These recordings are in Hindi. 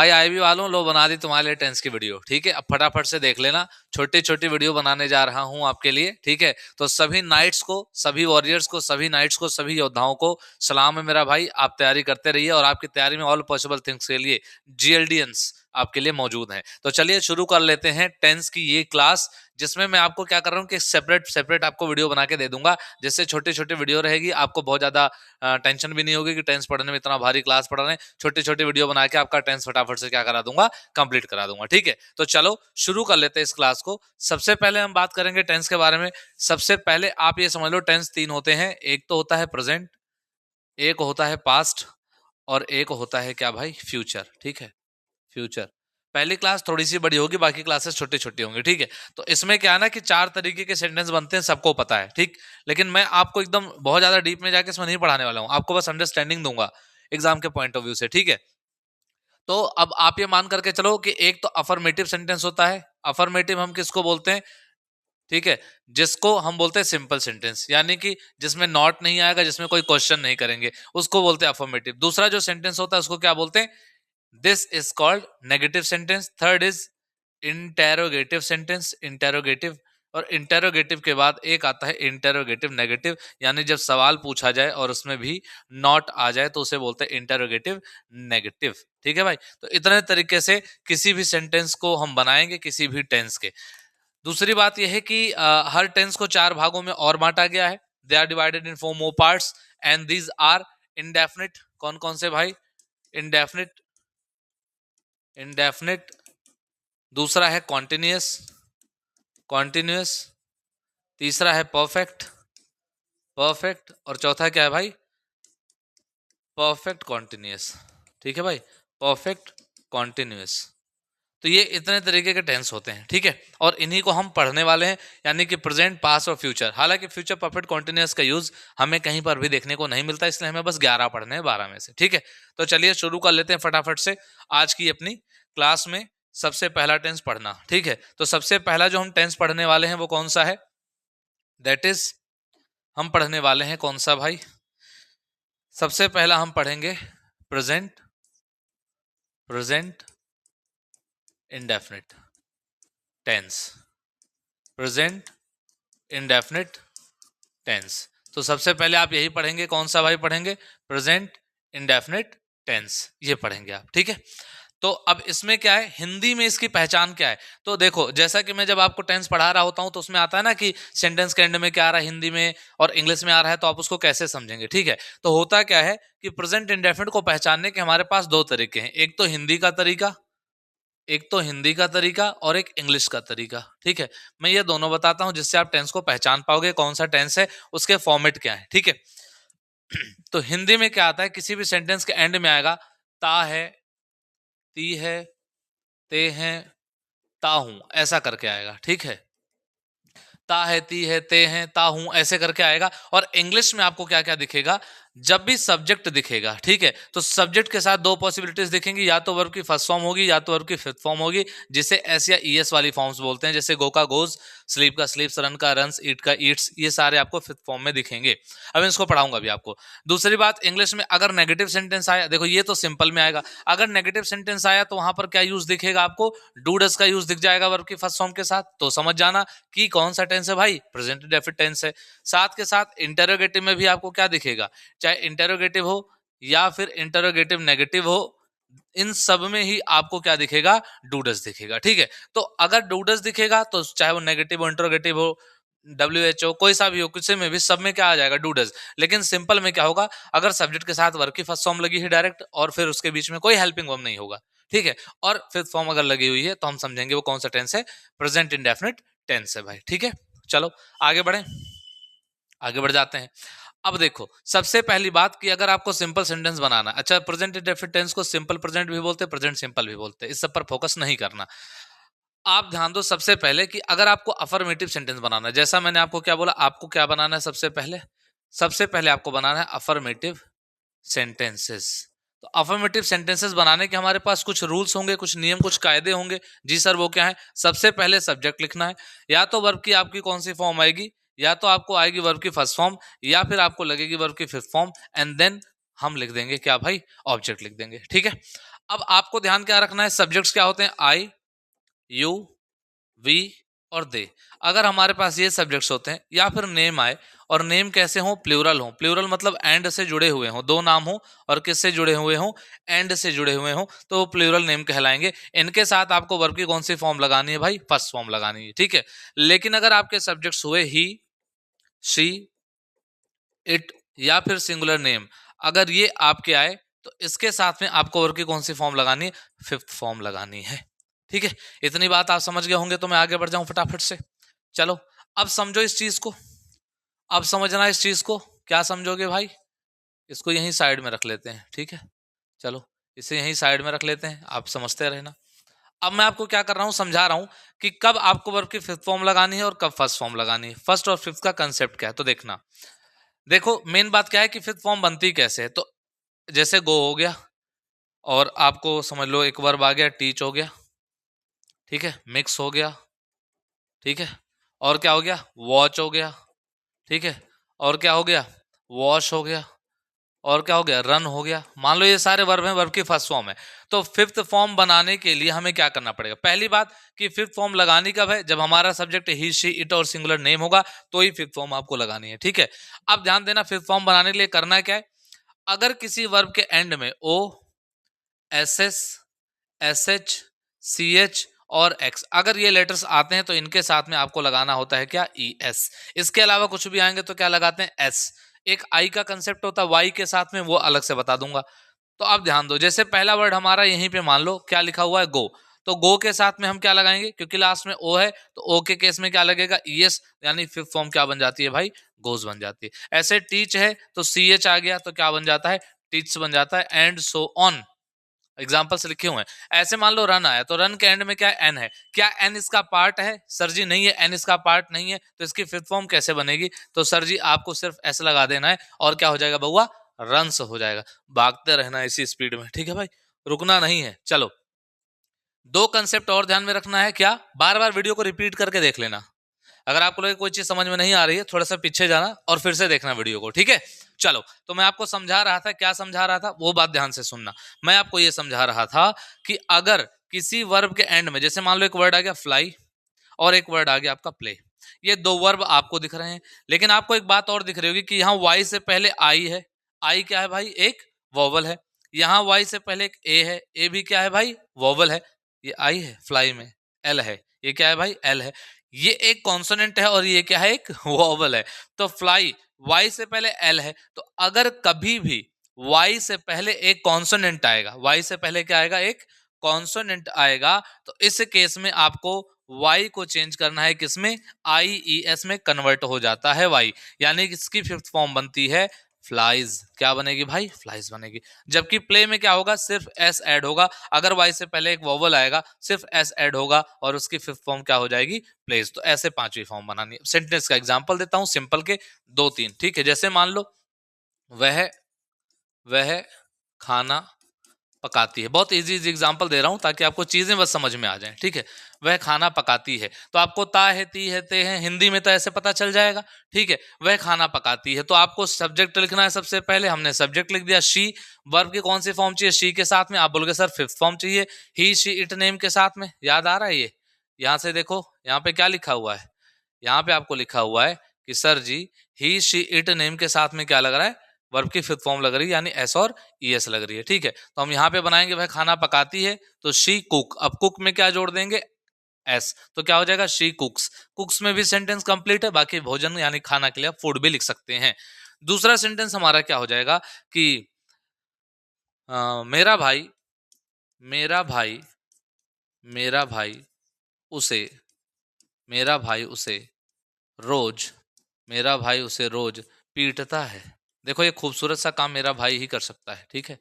भाई आईबी वालों, लो बना दी तुम्हारे लिए टेंस की वीडियो। ठीक है, अब फटाफट से देख लेना। छोटी छोटी वीडियो बनाने जा रहा हूं आपके लिए। ठीक है, तो सभी नाइट्स को, सभी वॉरियर्स को, सभी नाइट्स को, सभी योद्धाओं को सलाम है मेरा भाई। आप तैयारी करते रहिए और आपकी तैयारी में ऑल पॉसिबल थिंग्स के लिए जीएलडीएंस आपके लिए मौजूद है। तो चलिए शुरू कर लेते हैं टेंस की ये क्लास, जिसमें मैं आपको क्या कर रहा हूँ कि सेपरेट सेपरेट आपको वीडियो बना के दे दूंगा। जिससे छोटी छोटी वीडियो रहेगी, आपको बहुत ज्यादा टेंशन भी नहीं होगी कि टेंस पढ़ने में इतना भारी क्लास पढ़ रहे हैं। छोटी छोटी वीडियो बना के आपका टेंस फटाफट से क्या करा दूंगा, कंप्लीट करा दूंगा। ठीक है, तो चलो शुरू कर लेते हैं इस क्लास को। सबसे पहले हम बात करेंगे टेंस के बारे में। सबसे पहले आप ये समझ लो, टेंस तीन होते हैं। एक तो होता है प्रेजेंट, एक होता है पास्ट, और एक होता है क्या भाई, फ्यूचर। ठीक है, फ्यूचर। पहली क्लास थोड़ी सी बड़ी होगी, बाकी क्लासेस छोटी छोटी होंगी। ठीक है, तो इसमें क्या है ना कि चार तरीके के सेंटेंस बनते हैं, सबको पता है। ठीक, लेकिन मैं आपको एकदम बहुत ज्यादा डीप में जाके इसमें नहीं पढ़ाने वाला हूं, आपको बस अंडरस्टैंडिंग दूंगा एग्जाम के पॉइंट ऑफ व्यू से। ठीक है, तो अब आप ये मान करके चलो कि एक तो अफर्मेटिव सेंटेंस होता है। अफर्मेटिव हम किसको बोलते हैं? ठीक है, जिसको हम बोलते हैं सिंपल सेंटेंस, यानी कि जिसमें नॉट नहीं आएगा, जिसमें कोई क्वेश्चन नहीं करेंगे, उसको बोलते हैं अफर्मेटिव। दूसरा जो सेंटेंस होता है उसको क्या बोलते हैं? This is called negative sentence. Third is interrogative sentence, interrogative. और इंटेरोगेटिव के बाद एक आता है इंटेरोगेटिव नेगेटिव, यानी जब सवाल पूछा जाए और उसमें भी नॉट आ जाए तो उसे बोलते हैं इंटेरोगेटिव नेगेटिव। ठीक है भाई, तो इतने तरीके से किसी भी सेंटेंस को हम बनाएंगे, किसी भी टेंस के। दूसरी बात यह है कि हर टेंस को चार भागों में और बांटा गया है। They are divided in four more parts and these are indefinite. कौन कौन से भाई? Indefinite, indefinite. दूसरा है कॉन्टिन्यूअस, कॉन्टिन्यूअस। तीसरा है परफेक्ट, परफेक्ट। और चौथा क्या है भाई? Perfect continuous. ठीक है भाई, परफेक्ट कॉन्टिन्यूअस। तो ये इतने तरीके के टेंस होते हैं। ठीक है, और इन्हीं को हम पढ़ने वाले हैं, यानी कि प्रेजेंट, पास्ट और फ्यूचर। हालांकि फ्यूचर परफेक्ट कॉन्टिन्यूअस का यूज हमें कहीं पर भी देखने को नहीं मिलता, इसलिए हमें बस 11 पढ़ने हैं 12 में से। ठीक है, तो चलिए शुरू कर लेते हैं फटाफट से आज की अपनी क्लास में। सबसे पहला टेंस पढ़ना। ठीक है, तो सबसे पहला जो हम टेंस पढ़ने वाले हैं वो कौन सा है? दैट इज, हम पढ़ने वाले हैं कौन सा भाई? सबसे पहला हम पढ़ेंगे present, present indefinite tense, present indefinite tense. तो सबसे पहले आप यही पढ़ेंगे, कौन सा भाई पढ़ेंगे? प्रेजेंट इंडेफिनिट टेंस, ये पढ़ेंगे आप। ठीक है, तो अब इसमें क्या है, हिंदी में इसकी पहचान क्या है? तो देखो, जैसा कि मैं जब आपको टेंस पढ़ा रहा होता हूं तो उसमें आता है ना कि सेंटेंस के एंड में क्या आ रहा है हिंदी में और इंग्लिश में आ रहा है, तो आप उसको कैसे समझेंगे? ठीक है, तो होता क्या है कि प्रेजेंट इंडेफिनिट को पहचानने के हमारे पास दो तरीके हैं। एक तो हिंदी का तरीका, एक तो हिंदी का तरीका और एक इंग्लिश का तरीका। ठीक है, मैं ये दोनों बताता हूं जिससे आप टेंस को पहचान पाओगे, कौन सा टेंस है, उसके फॉर्मेट क्या है। ठीक है, तो हिंदी में क्या आता है, किसी भी सेंटेंस के एंड में आएगा ता है, ती है, ते हैं, ता हूं, ऐसा करके आएगा। ठीक है, ता है, ती है, ते हैं, ता हूं, ऐसे करके आएगा। और इंग्लिश में आपको क्या क्या दिखेगा? जब भी सब्जेक्ट दिखेगा, ठीक है, तो सब्जेक्ट के साथ दो पॉसिबिलिटीज दिखेंगी, या तो वर्ब की फर्स्ट फॉर्म होगी या तो वर्ब की फिफ्थ फॉर्म होगी, जिसे एस या ईएस वाली फॉर्म्स बोलते हैं। जैसे गो का गोज, स्लीप का स्लीप्स, रन का रन्स, ईट का ईट्स, ये सारे आपको फिफ्थ फॉर्म में दिखेंगे। अब इसको पढ़ाऊंगा अभी आपको। दूसरी बात, इंग्लिश में अगर नेगेटिव सेंटेंस आया, देखो ये तो सिंपल में आएगा, अगर नेगेटिव सेंटेंस आया तो वहां पर क्या यूज दिखेगा आपको? डू डज का यूज दिख जाएगा वर्ब की फर्स्ट फॉर्म के साथ। तो समझ जाना कि कौन सा टेंस है भाई, प्रेजेंट इंडेफिनिट टेंस है। साथ के साथ इंटेरोगेटिव में भी आपको क्या दिखेगा, चाहे इंटेरोगेटिव हो या फिर इंटेरोगेटिव नेगेटिव हो, इन सब में ही आपको क्या दिखेगा? डूडस दिखेगा। ठीक है, तो अगर डूडस दिखेगा तो चाहे वो नेगेटिव हो, इंटरोगेटिव हो, WHO, कोई सा भी हो, किसी में भी, सब में क्या आ जाएगा? डूडस। लेकिन सिंपल में क्या होगा, अगर सब्जेक्ट के साथ वर्ब की फर्स्ट फॉर्म लगी है डायरेक्ट और फिर उसके बीच में कोई हेल्पिंग वर्ब नहीं होगा, ठीक है, और फिफ्थ फॉर्म अगर लगी हुई है, तो हम समझेंगे वो कौन सा टेंस है, प्रेजेंट इंडेफिनिट टेंस है भाई। ठीक है, चलो आगे बढ़े, आगे बढ़ जाते हैं। अब देखो, सबसे पहली बात कि अगर आपको सिंपल सेंटेंस बनाना, अच्छा प्रेजेंट इंडेफिनिट टेंस को सिंपल प्रेजेंट भी बोलते हैं, प्रेजेंट सिंपल भी बोलते हैं, इस सब पर फोकस नहीं करना। आप ध्यान दो सबसे पहले कि अगर आपको अफर्मेटिव सेंटेंस बनाना है, जैसा मैंने आपको क्या बोला, आपको क्या बनाना है सबसे पहले? सबसे पहले आपको बनाना है अफर्मेटिव सेंटेंसेस। तो अफर्मेटिव सेंटेंसेस बनाने के हमारे पास कुछ रूल्स होंगे, कुछ नियम, कुछ कायदे होंगे। जी सर, वो क्या है? सबसे पहले सब्जेक्ट लिखना है, या तो वर्ब की आपकी कौन सी फॉर्म आएगी, या तो आपको आएगी वर्ब की फर्स्ट फॉर्म, या फिर आपको लगेगी वर्ब की फिफ्थ फॉर्म, एंड देन हम लिख देंगे क्या भाई? ऑब्जेक्ट लिख देंगे। ठीक है, अब आपको ध्यान क्या रखना है, सब्जेक्ट्स क्या होते हैं, आई, यू, वी और दे। अगर हमारे पास ये सब्जेक्ट्स होते हैं या फिर नेम आए और नेम कैसे हो, प्लूरल हो, प्लूरल मतलब एंड से जुड़े हुए हो, दो नाम हो और किससे जुड़े हुए हो, एंड से जुड़े हुए हो, तो वो प्लूरल नेम कहलाएंगे। इनके साथ आपको वर्ब की कौन सी फॉर्म लगानी है भाई, फर्स्ट फॉर्म लगानी है, ठीक है। लेकिन अगर आपके सब्जेक्ट्स हुए ही, शी, इट या फिर सिंगुलर नेम, अगर ये आपके आए तो इसके साथ में आपको वर्ब की कौन सी फॉर्म लगानी है, फिफ्थ फॉर्म लगानी है, ठीक है। इतनी बात आप समझ गए होंगे तो मैं आगे बढ़ जाऊं फटाफट से। चलो अब समझो इस चीज को, अब समझना इस चीज को, क्या समझोगे भाई, इसको यहीं साइड में रख लेते हैं, ठीक है। चलो इसे यहीं साइड में रख लेते हैं, आप समझते रहना। अब मैं आपको क्या कर रहा हूं, समझा रहा हूं कि कब आपको वर्ब की फिफ्थ फॉर्म लगानी है और कब फर्स्ट फॉर्म लगानी है। फर्स्ट और फिफ्थ का कंसेप्ट क्या है तो देखना। देखो मेन बात क्या है कि फिफ्थ फॉर्म बनती कैसे है, तो जैसे गो हो गया और आपको समझ लो एक वर्ब आ गया, टीच हो गया, ठीक है, मिक्स हो गया, ठीक है, और क्या हो गया, वॉच हो गया, ठीक है, और क्या हो गया, वॉश हो गया, और क्या हो गया, रन हो गया। मान लो ये सारे वर्ब हैं, वर्ब की फर्स्ट फॉर्म है। तो फिफ्थ फॉर्म बनाने के लिए हमें क्या करना पड़ेगा, पहली बात कि फिफ्थ फॉर्म लगानी कब है, जब हमारा सब्जेक्ट ही, शी, इट और सिंगुलर नेम होगा तो ही फिफ्थ फॉर्म आपको लगानी है, ठीक है। अब ध्यान देना फिफ्थ फॉर्म बनाने के लिए करना क्या है, अगर किसी वर्ब के एंड में O, S S, S H, C H और एक्स, अगर ये लेटर्स आते हैं तो इनके साथ में आपको लगाना होता है क्या, ई एस। इसके अलावा कुछ भी आएंगे तो क्या लगाते हैं, एस। एक आई का कंसेप्ट होता है वाई के साथ में, वो अलग से बता दूंगा। तो आप ध्यान दो, जैसे पहला वर्ड हमारा यहीं पे मान लो क्या लिखा हुआ है, गो, तो गो के साथ में हम क्या लगाएंगे, क्योंकि लास्ट में ओ है तो ओ के केस में क्या लगेगा, ई एस, यानी फिफ्थ फॉर्म क्या बन जाती है भाई, गोज बन जाती है। ऐसे टीच है तो सी एच आ गया तो क्या बन जाता है, टीच बन जाता है, एंड सो ऑन, एग्जाम्पल्स लिखे हुए हैं। ऐसे मान लो रन आया तो रन के एंड में क्या एन है, क्या एन इसका पार्ट है, सर जी नहीं है, एन इसका पार्ट नहीं है, तो इसकी फिफ्थ फॉर्म कैसे बनेगी, तो सर जी आपको सिर्फ एस लगा देना है और क्या हो जाएगा बउआ, रन्स हो जाएगा। भागते रहना इसी स्पीड में, ठीक है भाई, रुकना नहीं है। चलो दो कंसेप्ट और ध्यान में रखना है, क्या, बार बार वीडियो को रिपीट करके देख लेना। अगर आपको लगे कोई चीज समझ में नहीं आ रही है, थोड़ा सा पीछे जाना और फिर से देखना वीडियो को, ठीक है। चलो तो मैं आपको समझा रहा था, क्या समझा रहा था वो बात ध्यान से सुनना। मैं आपको ये समझा रहा था कि अगर किसी वर्ब के एंड में, जैसे मान लो एक वर्ड आ गया फ्लाई और एक वर्ड आ गया आपका प्ले, ये दो वर्ब आपको दिख रहे हैं, लेकिन आपको एक बात और दिख रही होगी कि यहाँ वाई से पहले आई है, आई क्या है भाई, एक वोवल है। यहाँ वाई से पहले एक ए है, ए भी क्या है भाई, वोवल है। ये आई है फ्लाई में, एल है, ये क्या है भाई, एल है। ये एक कॉन्सोनेंट है और ये क्या है, एक वोवल है। तो फ्लाई वाई से पहले एल है, तो अगर कभी भी वाई से पहले एक कॉन्सोनेंट आएगा, वाई से पहले क्या आएगा, एक कॉन्सोनेंट आएगा, तो इस केस में आपको वाई को चेंज करना है, किसमें, आई ई एस में कन्वर्ट हो जाता है वाई, यानी कि इसकी फिफ्थ फॉर्म बनती है फ्लाइज। क्या बनेगी भाई, फ्लाइज बनेगी। जबकि प्ले में क्या होगा, सिर्फ एस ऐड होगा, अगर वाई से पहले एक वोवल आएगा सिर्फ एस ऐड होगा और उसकी फिफ्थ फॉर्म क्या हो जाएगी, प्लेज। तो ऐसे पांचवी फॉर्म बनानी है। सेंटेंस का एग्जांपल देता हूं सिंपल के दो तीन, ठीक है। जैसे मान लो वह वह खाना पकाती है, बहुत इजी इजी एग्जांपल दे रहा हूं ताकि आपको चीजें बस समझ में आ जाएं, ठीक है। वह खाना पकाती है, तो आपको ता है, ती है, ते है, हिंदी में तो ऐसे पता चल जाएगा, ठीक है। वह खाना पकाती है, तो आपको सब्जेक्ट लिखना है, सबसे पहले हमने सब्जेक्ट लिख दिया शी, वर्ब की कौन सी फॉर्म चाहिए, शी के साथ में, आप बोलोगे सर फिफ्थ फॉर्म चाहिए, ही शी इट नेम के साथ में, याद आ रहा है ये, यहाँ से देखो यहाँ पे क्या लिखा हुआ है, यहाँ पे आपको लिखा हुआ है कि sir ji he she it name के साथ में क्या लग रहा है, वर्ब की फिफ्थ फॉर्म लग रही है, यानी एस और ई एस लग रही है, ठीक है। तो हम यहाँ पे बनाएंगे वह खाना पकाती है, तो शी कुक, अब कुक में क्या जोड़ देंगे, एस, तो क्या हो जाएगा, शी कुक्स। कुक्स में भी सेंटेंस कंप्लीट है, बाकी भोजन यानी खाना के लिए आप फूड भी लिख सकते हैं। दूसरा सेंटेंस हमारा क्या हो जाएगा कि मेरा भाई मेरा भाई मेरा भाई उसे मेरा भाई उसे रोज मेरा भाई उसे रोज पीटता है। देखो ये खूबसूरत सा काम मेरा भाई ही कर सकता है, ठीक है,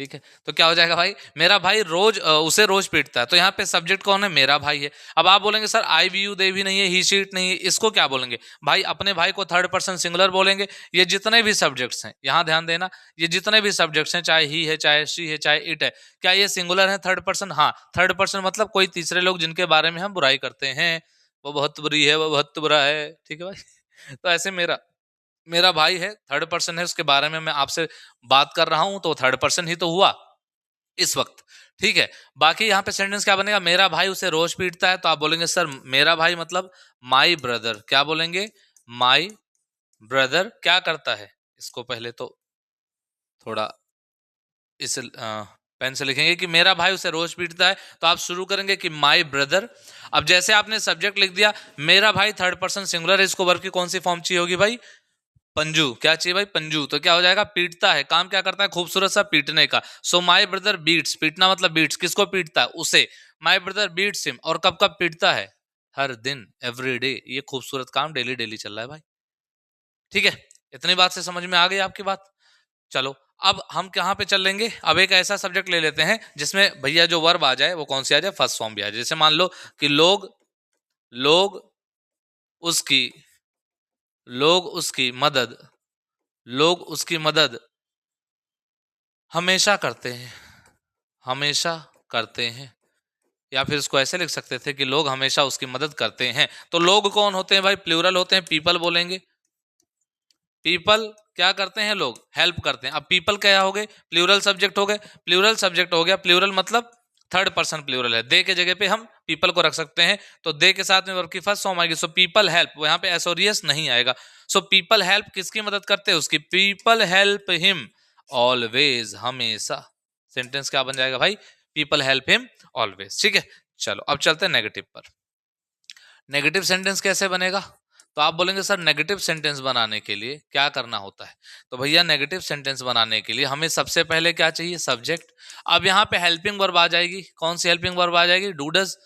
ठीक है। तो क्या हो जाएगा भाई, मेरा भाई रोज उसे रोज पीटता है, तो यहाँ पे सब्जेक्ट कौन है, मेरा भाई है। अब आप बोलेंगे sir I we you they भी नहीं है, ही शीट नहीं है, इसको क्या बोलेंगे भाई, अपने भाई को थर्ड पर्सन सिंगुलर बोलेंगे। ये जितने भी सब्जेक्ट्स हैं, यहाँ ध्यान देना, ये जितने भी सब्जेक्ट्स हैं, चाहे ही है, चाहे शी है, चाहे इट है, क्या ये सिंगुलर है, थर्ड पर्सन, हाँ थर्ड पर्सन मतलब कोई तीसरे लोग जिनके बारे में हम बुराई करते हैं, वो बहुत बुरी है, वो बहुत बुरा है, ठीक है भाई। तो ऐसे मेरा मेरा भाई है, थर्ड पर्सन है, उसके बारे में मैं आपसे बात कर रहा हूं तो थर्ड पर्सन ही तो हुआ। इस वक्त, ठीक है। बाकी यहाँ पे सेंटेंस क्या बनेगा, मेरा भाई उसे रोज पीटता है, तो आप बोलेंगे सर मेरा भाई मतलब माई ब्रदर, क्या बोलेंगे, माई ब्रदर क्या करता है, इसको पहले तो थोड़ा इस पेन से लिखेंगे कि मेरा भाई उसे रोज पीटता है, तो आप शुरू करेंगे कि माई ब्रदर। अब जैसे आपने सब्जेक्ट लिख दिया मेरा भाई, थर्ड पर्सन सिंगुलर है, इसको वर्ब की कौन सी फॉर्म चाहिए होगी भाई, पंजू, क्या चाहिए भाई, पंजू। तो क्या हो जाएगा, पीटता है, काम क्या करता है, खूबसूरत सा पीटने का। सो माई ब्रदर बीट्स, पीटना मतलब बीट्स, किसको पीटता है, उसे। माई ब्रदर बीट्स हिम, और कब कब पीटता है, हर दिन, एवरी डे, ये खूबसूरत काम डेली डेली चल रहा है भाई, ठीक है। इतनी बात से समझ में आ गई आपकी बात। चलो अब हम कहाँ पे चल लेंगे, अब एक ऐसा सब्जेक्ट ले लेते हैं जिसमें भैया जो वर्ब आ जाए वो कौन सी आ जाए, फर्स्ट फॉर्म भी आ जाए। जैसे मान लो कि लोग लोग उसकी लोग उसकी मदद लोग उसकी मदद हमेशा करते हैं, हमेशा करते हैं। या फिर इसको ऐसे लिख सकते थे कि लोग हमेशा उसकी मदद करते हैं। तो लोग कौन होते हैं भाई, प्लूरल होते हैं, पीपल बोलेंगे। पीपल क्या करते हैं, लोग हेल्प करते हैं। अब पीपल क्या हो गए, प्लूरल सब्जेक्ट हो गए, प्लूरल सब्जेक्ट हो गया, प्लूरल मतलब थर्ड पर्सन प्लूरल है, दे के जगह पे हम पीपल को रख सकते हैं, तो दे के साथ में वर्ब की फर्स्ट फॉर्म आएगी। सो पीपल हेल्प, यहाँ पे एसोरियस नहीं आएगा। सो पीपल हेल्प किसकी मदद करते हैं, उसकी। पीपल हेल्प हिम ऑलवेज, हमेशा। सेंटेंस क्या बन जाएगा भाई, पीपल हेल्प हिम ऑलवेज, ठीक है। चलो अब चलते हैं नेगेटिव पर। नेगेटिव सेंटेंस कैसे बनेगा, तो आप बोलेंगे सर नेगेटिव सेंटेंस बनाने के लिए क्या करना होता है। तो भैया नेगेटिव सेंटेंस बनाने के लिए हमें सबसे पहले क्या चाहिए, सब्जेक्ट। अब यहाँ पे हेल्पिंग वर्ब आ जाएगी, कौन सी हेल्पिंग वर्ब आ जाएगी, डू डज।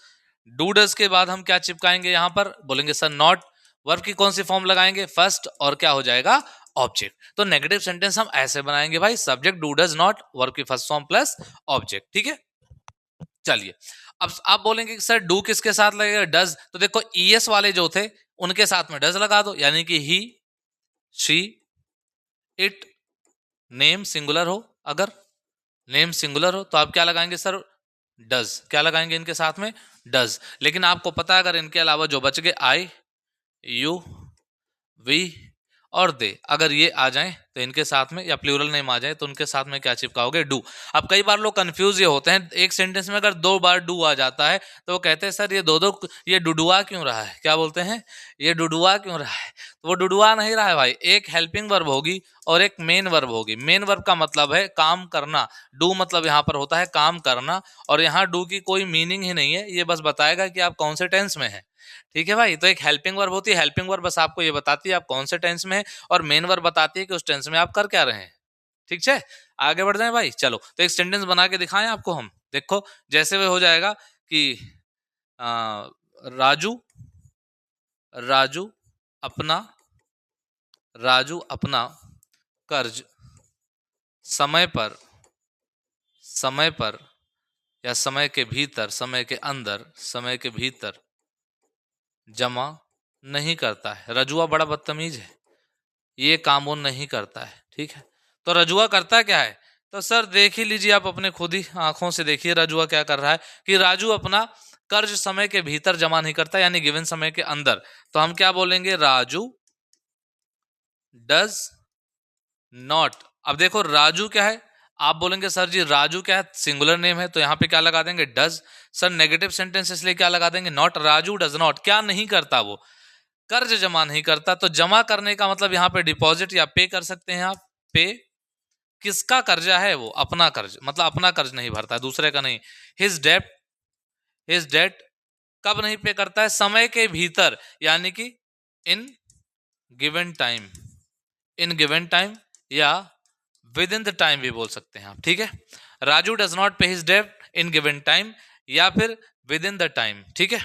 डू डज के बाद हम क्या चिपकाएंगे यहाँ पर, बोलेंगे सर नॉट। वर्ब की कौन सी फॉर्म लगाएंगे, फर्स्ट, और क्या हो जाएगा, ऑब्जेक्ट। तो नेगेटिव सेंटेंस हम ऐसे बनाएंगे भाई, subject do does not, verb की फर्स्ट फॉर्म प्लस ऑब्जेक्ट, ठीक है। चलिए अब आप बोलेंगे कि सर डू किसके साथ लगेगा, डज। तो देखो ईएस वाले जो थे उनके साथ में डज लगा दो, यानी कि ही, शी, इट, नेम सिंगुलर हो, अगर नेम सिंगुलर हो तो आप क्या लगाएंगे सर, डज, क्या लगाएंगे इनके साथ में, डज। लेकिन आपको पता है अगर इनके अलावा जो बच गए आई, यू, वी और दे, अगर ये आ जाएं तो इनके साथ में, या प्लूरल नेम आ जाए तो उनके साथ में क्या चिपकाओगे, डू। अब कई बार लोग कंफ्यूज ये होते हैं, एक सेंटेंस में अगर 2 बार डू आ जाता है तो वो कहते हैं सर ये दो ये डुडुआ क्यों रहा है, क्या बोलते हैं, ये डुडुआ क्यों रहा है। तो वो डुडुआ नहीं रहा है भाई, एक हेल्पिंग वर्ब होगी और एक मेन वर्ब होगी। मेन वर्ब का मतलब है काम करना, डू मतलब यहाँ पर होता है काम करना, और यहाँ डू की कोई मीनिंग ही नहीं है, ये बस बताएगा कि आप कौन से टेंस में है, ठीक है भाई। तो एक हेल्पिंग वर्ब होती है, हेल्पिंग वर्ब बस आपको ये बताती है आप कौन से टेंस में है, और मेन वर्ब बताती है कि उस टेंस में आप कर क्या रहे हैं, ठीक है। आगे बढ़ जाए भाई, चलो तो एक सेंटेंस बना के दिखाएं आपको हम, देखो जैसे वे हो जाएगा कि राजू राजू अपना राजू अपना कर्ज समय पर समय पर या समय के भीतर, समय के अंदर, समय के भीतर जमा नहीं करता है। रजुआ बड़ा बदतमीज है, ये काम वो नहीं करता है, ठीक है। तो रजुआ करता क्या है, तो सर देख ही लीजिए आप अपने खुद ही आंखों से देखिए रजुआ क्या कर रहा है, कि राजू अपना कर्ज समय के भीतर जमा नहीं करता, यानी गिवन समय के अंदर। तो हम क्या बोलेंगे, राजू डज नॉट। अब देखो राजू क्या है, आप बोलेंगे सर जी राजू क्या है, सिंगुलर नेम है, तो यहाँ पे क्या लगा देंगे, डज। सर नेगेटिव सेंटेंस इसलिए क्या लगा देंगे, नॉट। राजू डज नॉट, क्या नहीं करता, वो कर्ज जमा नहीं करता। तो जमा करने का मतलब यहाँ पे डिपॉजिट या पे कर सकते हैं आप, पे। किसका कर्जा है वो, अपना कर्ज, मतलब अपना कर्ज नहीं भरता, दूसरे का नहीं। हिज डेट कब नहीं पे करता है, समय के भीतर, यानी कि in given time, in given time या विद इन द टाइम भी बोल सकते हैं आप, ठीक है। Raju does not pay his debt in given time या फिर विद इन द टाइम, ठीक है।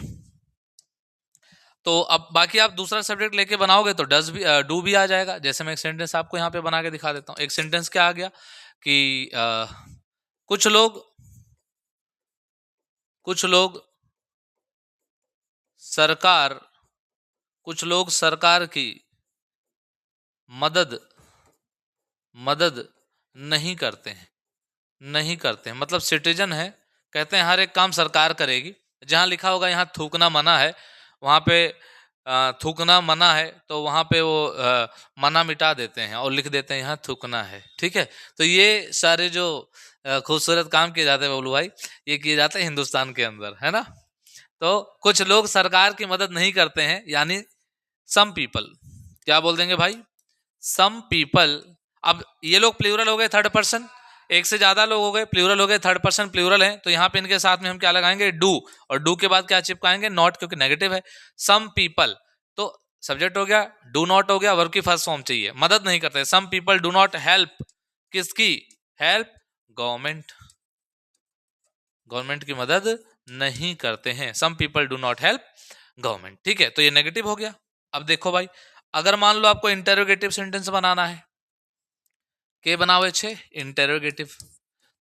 तो अब बाकी आप दूसरा सब्जेक्ट लेके बनाओगे तो डज भी डू भी आ जाएगा। जैसे मैं एक सेंटेंस आपको यहाँ पे बना के दिखा देता हूँ। एक सेंटेंस क्या आ गया कि कुछ लोग सरकार कुछ लोग सरकार की मदद नहीं करते हैं, मतलब सिटीजन है, कहते हैं हर एक काम सरकार करेगी। जहां लिखा होगा यहाँ थूकना मना है, वहां पे थूकना मना है तो वहां पे वो मना मिटा देते हैं और लिख देते हैं यहाँ थूकना है। ठीक है, तो ये सारे जो खूबसूरत काम किए जाते हैं बबलू भाई, ये किए जाते हैं हिंदुस्तान के अंदर, है ना। तो कुछ लोग सरकार की मदद नहीं करते हैं, यानी सम पीपल, क्या बोल देंगे भाई, सम पीपल। अब ये लोग प्लूरल हो गए, थर्ड पर्सन, एक से ज्यादा लोग हो गए, प्लूरल हो गए, थर्ड पर्सन प्लूरल है, तो यहाँ पे इनके साथ में हम क्या लगाएंगे, डू, और डू के बाद क्या चिपकाएंगे, नॉट, क्योंकि नेगेटिव है। सम पीपल, तो सब्जेक्ट हो गया, डू नॉट हो गया, वर्ब की फर्स्ट फॉर्म चाहिए, मदद नहीं करते। Some people do not help, किसकी हेल्प, गवर्नमेंट, गवर्नमेंट की मदद नहीं करते हैं। Some people do not help government. ठीक है, तो ये नेगेटिव हो गया। अब देखो भाई, अगर मान लो आपको इंटेरोगेटिव सेंटेंस बनाना है, के बनावे छे इंटेरोगेटिव,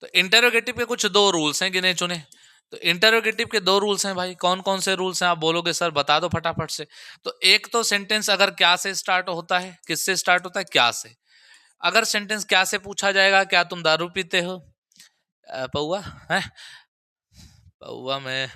तो इंटेरोगेटिव के कुछ दो रूल्स हैं गिने चुने। तो इंटेरोगेटिव के दो रूल्स हैं भाई, कौन कौन से रूल्स हैं, आप बोलोगे सर बता दो फटाफट से। तो एक तो सेंटेंस अगर क्या से स्टार्ट होता है, किससे स्टार्ट होता है, क्या से। अगर सेंटेंस क्या से पूछा जाएगा, क्या तुम दारू पीते हो, पौआ है, पौआ में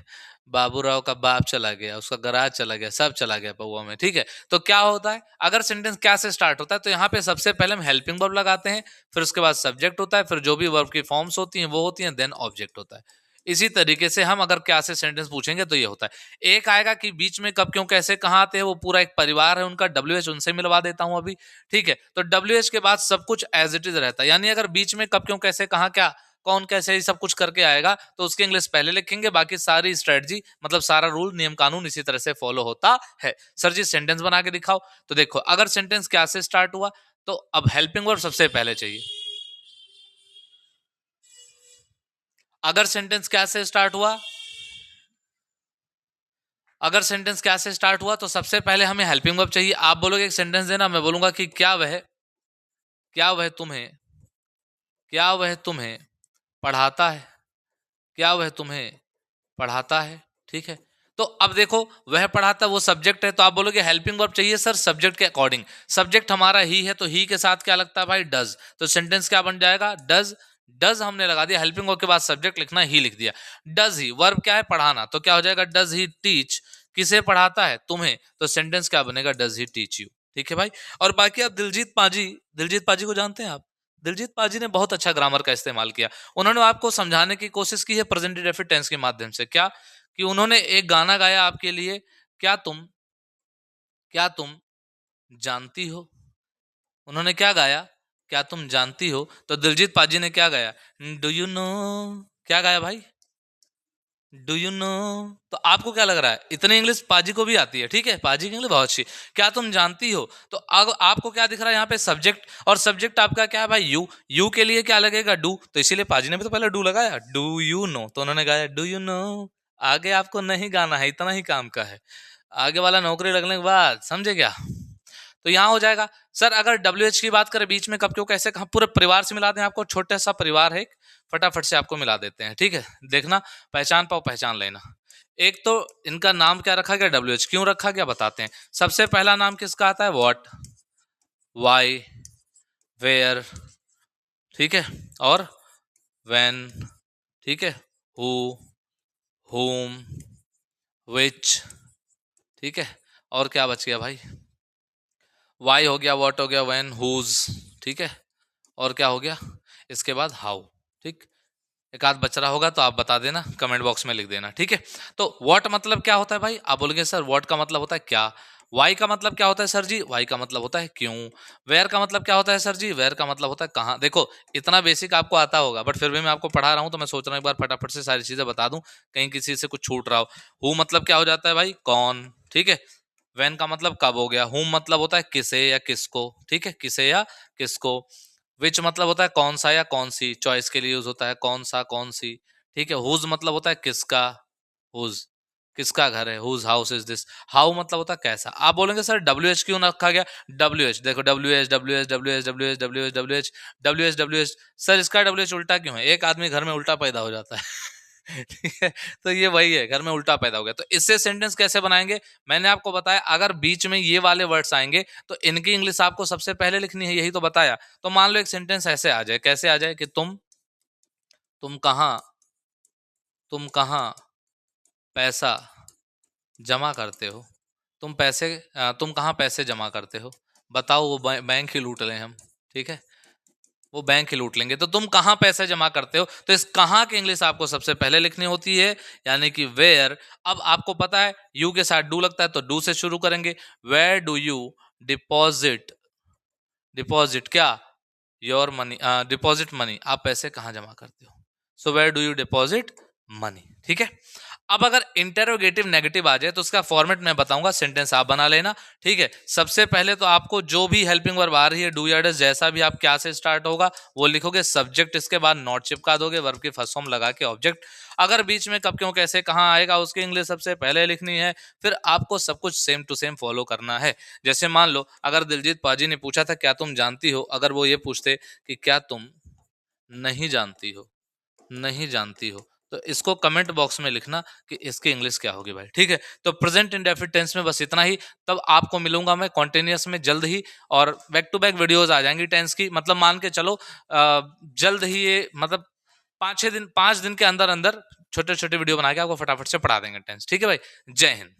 बाबूराव का बाप चला गया, उसका गराज चला गया, सब चला गया पौआ में। ठीक है, तो क्या होता है, अगर सेंटेंस क्या से स्टार्ट होता है तो यहाँ पे सबसे पहले हम हेल्पिंग वर्ब लगाते हैं, फिर उसके बाद सब्जेक्ट होता है, फिर जो भी वर्ब की फॉर्म्स होती हैं वो होती हैं, देन ऑब्जेक्ट होता है। इसी तरीके से हम अगर क्या से सेंटेंस पूछेंगे तो ये होता है। एक आएगा कि बीच में कब क्यों कैसे कहाँ आते हैं, वो पूरा एक परिवार है उनका, WH उनसे मिलवा देता हूं अभी। ठीक है, तो WH के बाद सब कुछ एज इट इज रहता है, यानी अगर बीच में कब क्यों कैसे कहाँ क्या कौन कैसे ये सब कुछ करके आएगा तो उसकी इंग्लिश पहले लिखेंगे, बाकी सारी स्ट्रेटजी मतलब सारा रूल नियम कानून इसी तरह से फॉलो होता है। सर जी सेंटेंस बना के दिखाओ, तो देखो अगर सेंटेंस क्या से स्टार्ट हुआ तो अब हेल्पिंग वर्ब सबसे पहले चाहिए। अगर सेंटेंस क्या से स्टार्ट हुआ, अगर सेंटेंस क्या से स्टार्ट हुआ तो सबसे पहले हमें हेल्पिंग वर्ब चाहिए। आप बोलोगे एक सेंटेंस देना, मैं बोलूंगा कि क्या वह तुम्हें, क्या वह तुम्हें पढ़ाता है, क्या वह तुम्हें पढ़ाता है। ठीक है, तो अब देखो वह पढ़ाता है वो सब्जेक्ट है, तो आप बोलोगे हेल्पिंग वर्ब चाहिए सर सब्जेक्ट के अकॉर्डिंग। सब्जेक्ट हमारा ही है, तो ही के साथ क्या लगता है भाई, डज, तो सेंटेंस क्या बन जाएगा, डज। डज हमने लगा दिया, हेल्पिंग वर्ब के बाद सब्जेक्ट लिखना, ही लिख दिया। डज ही, वर्ब क्या है, पढ़ाना, तो क्या हो जाएगा, डज ही टीच, किसे पढ़ाता है, तुम्हें, तो सेंटेंस क्या बनेगा, डज ही टीच यू। ठीक है भाई, और बाकी आप दिलजीत पाजी को जानते हैं आप, दिलजीत पाजी ने बहुत अच्छा ग्रामर का इस्तेमाल किया। उन्होंने आपको समझाने की कोशिश की है प्रेजेंट डेफिनिट टेंस के माध्यम से। क्या कि उन्होंने एक गाना गाया आपके लिए, क्या तुम, क्या तुम जानती हो, उन्होंने क्या गाया, क्या तुम जानती हो, तो दिलजीत पाजी ने क्या गाया, डू यू नो, क्या गाया भाई, डू यू नो। तो आपको क्या लग रहा है, इतनी इंग्लिश पाजी को भी आती है, ठीक है, पाजी की इंग्लिश बहुत अच्छी, क्या तुम जानती हो, तो अब आपको क्या दिख रहा है यहाँ पे, सब्जेक्ट, और सब्जेक्ट आपका क्या है भाई, यू के लिए क्या लगेगा, डू, तो इसीलिए पाजी ने भी तो पहले डू लगाया, डू यू नो, तो उन्होंने गाया डू यू नो। आगे आपको नहीं गाना है, इतना ही काम का है, आगे वाला नौकरी लगने के बाद, समझे क्या। तो यहाँ हो जाएगा। सर अगर WH की बात करें बीच में कब क्यों कैसे कहा, पूरे परिवार से मिला दें आपको, छोटा सा परिवार है, फटाफट से आपको मिला देते हैं। ठीक है, देखना पहचान पाओ, पहचान लेना। एक तो इनका नाम क्या रखा गया, WH, क्यों रखा गया बताते हैं। सबसे पहला नाम किसका आता है, व्हाट, वाई, वेयर, ठीक है, और व्हेन, ठीक है, हु, whom, which, ठीक है, और क्या बच गया भाई, वाई हो गया, व्हाट हो गया, व्हेन, हुज, ठीक है, और क्या हो गया इसके बाद, हाउ। ठीक, एक आध बच रहा होगा तो आप बता देना, कमेंट बॉक्स में लिख देना। ठीक है, तो व्हाट मतलब क्या होता है भाई, आप बोलेंगे सर व्हाट का मतलब होता है क्या, वाई का मतलब क्या होता है सर जी, वाई का मतलब होता है क्यों, वेयर का मतलब क्या होता है सर जी, वेयर का मतलब होता है कहाँ। देखो इतना बेसिक आपको आता होगा, बट फिर भी मैं आपको पढ़ा रहा हूँ तो मैं सोच रहा हूँ एक बार फटाफट से सारी चीजें बता दूं, कहीं किसी से कुछ छूट रहा हो। हु मतलब क्या हो जाता है भाई, कौन, ठीक है। व्हेन का मतलब कब हो गया, हुम मतलब होता है किसे या किसको, ठीक है, किसे या किसको। विच मतलब होता है कौन सा या कौन सी, चॉइस के लिए यूज होता है, कौन सा कौन सी, ठीक है। हुज मतलब होता है किसका, हुज किसका घर है, whose house is this. How मतलब होता है कैसा। आप बोलेंगे सर WH क्यों रखा गया, WH देखो, WH सर इसका WH उल्टा क्यों है, एक आदमी घर में उल्टा पैदा हो जाता है ठीक है, तो ये वही है, घर में उल्टा पैदा हो गया। तो इससे सेंटेंस कैसे बनाएंगे, मैंने आपको बताया, अगर बीच में ये वाले वर्ड्स आएंगे तो इनकी इंग्लिश आपको सबसे पहले लिखनी है, यही तो बताया। तो मान लो एक सेंटेंस ऐसे आ जाए, कैसे आ जाए कि तुम कहाँ, तुम कहाँ पैसा जमा करते हो, तुम कहाँ पैसे जमा करते हो, बताओ। वो बैंक ही लूट लें हम, ठीक है, वो बैंक ही लूट लेंगे, तो तुम कहाँ पैसे जमा करते हो, तो इस कहाँ की इंग्लिश आपको सबसे पहले लिखनी होती है, यानी कि वेयर। अब आपको पता है यू के साथ डू लगता है, तो डू से शुरू करेंगे। Where do you deposit, deposit क्या, योर मनी, डिपॉजिट मनी, आप पैसे कहाँ जमा करते हो, so where do you deposit money, ठीक है। अब अगर इंटेरोगेटिव नेगेटिव आ जाए तो उसका फॉर्मेट मैं बताऊंगा, सेंटेंस आप बना लेना, ठीक है। सबसे पहले तो आपको जो भी हेल्पिंग वर्ब आ रही है, डू या डज, जैसा भी आप क्या से स्टार्ट होगा वो लिखोगे, सब्जेक्ट इसके बाद नॉट चिपका दोगे, वर्ब की फर्स्ट फॉर्म लगा के ऑब्जेक्ट। अगर बीच में कब क्यों कैसे कहाँ आएगा उसकी इंग्लिश सबसे पहले लिखनी है, फिर आपको सब कुछ सेम टू सेम फॉलो करना है। जैसे मान लो अगर दिलजीत पाजी ने पूछा था क्या तुम जानती हो, अगर वो ये पूछते कि क्या तुम नहीं जानती हो, नहीं जानती हो, तो इसको कमेंट बॉक्स में लिखना कि इसकी इंग्लिश क्या होगी भाई, ठीक है। तो प्रेजेंट इंडेफिनिट टेंस में बस इतना ही। तब आपको मिलूंगा मैं कॉन्टिन्यूअस में जल्द ही, और बैक टू बैक वीडियोस आ जाएंगी टेंस की, मतलब मान के चलो जल्द ही, ये मतलब 5-6 दिन, 5 दिन के अंदर अंदर छोटे छोटे वीडियो बना के आपको फटाफट से पढ़ा देंगे टेंस, ठीक है भाई। जय हिंद।